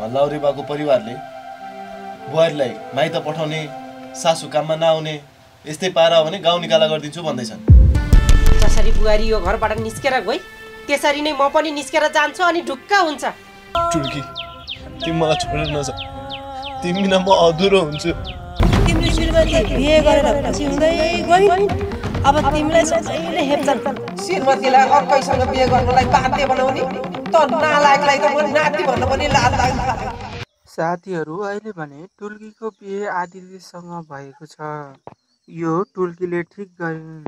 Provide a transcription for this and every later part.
लौरे बाको परिवारले बुहारीलाई माइत पठाउने, सासु काममा नआउने यस्तै पारा हो भने गाउँ निकाला गरिदिन्छु भन्दैछन्। जसरी बुहारी यो घरबाट निस्केर गई त्यसरी नै म पनि निस्केर जान्छु अनि ढुक्क हुन्छ। टुल्की तिमी मलाई छोडेर नजा, तिमी बिना म अधुरो हुन्छु। तिम्रो श्रीमती बिहे गरेर पछि हुँदै गई, अब तिमीलाई सबैले हेप्छन्। श्रीमतीलाई अर्कैसँग बिहे गर्नलाई बाध्य बनाउने त नालायकलाई त म नाति भन्न पनि लाज लाग्न थाल्यो। साथीहरू अहिले भने टुल्कीको बिहे आदित्यसँग भएको छ। यो टुल्कीले ठिक गरिन्।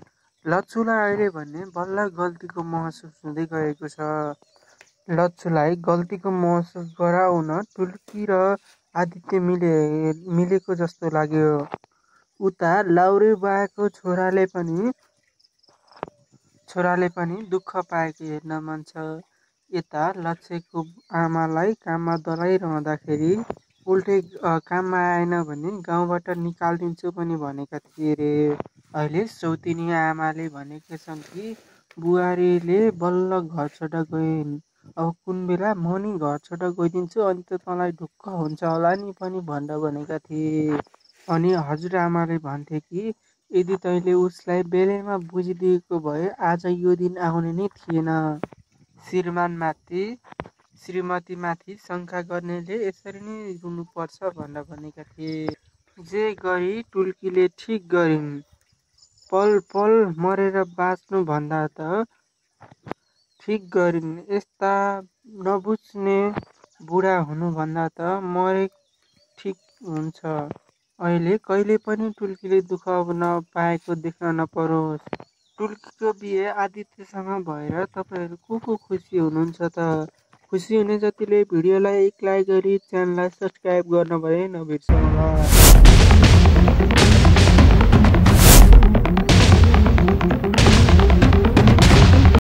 लच्छुलाई अहिले भने बल्ल गल्तीको महसुस हुँदै गएको छ। लच्छुलाई गल्तीको महसुस गराउन टुल्की र आदित्य मिलेको जस्तो लाग्यो। उता लाउरे बाको छोराले पनि दुःख पाएको हेर्न मन छ। यता लच्छेको आमालाई काममा डराइरहँदाखेरि उल्टै काममा आएन भने गाउँबाट निकालिदिन्छु पनि भनेका थिए रे। अहिले सौतिनी आमाले भनेका छन् कि बुहारीले बल्ल घर छोड गइन्, अब कुन बेला म नि घर छोड गइदिन्छु अनि त तँलाई ढुक्क हुन्छ होला नि पनि भनेका थिए। अनि हजुरआमाले भन्थे कि यदि तैँले उसलाई बेलैमा बुझिदिएको भए आज यो दिन आउने नै थिएन। श्रीमतीमाथि शङ्का गर्नेले यसरी नै रुनुपर्छ भनेका थिए। जे गरी टुल्कीले ठिक गरिन्। पल पल मरेर बाँच्नु भन्दा त ठिक गरिन्। यस्ता नबुझ्ने बुढा हुनुभन्दा त मरे ठिक हुन्छ। अहिले कहिले पनि टुल्कीले दुःख नपाएको देख्न नपरोस्। टुल्कीको बिहे आदित्यसँग भएर तपाईँहरू को खुसी हुनुहुन्छ त? खुसी हुने जतिले भिडियोलाई एक लाइक गरी च्यानललाई सब्सक्राइब गर्न भने नबिर्सनुहोला।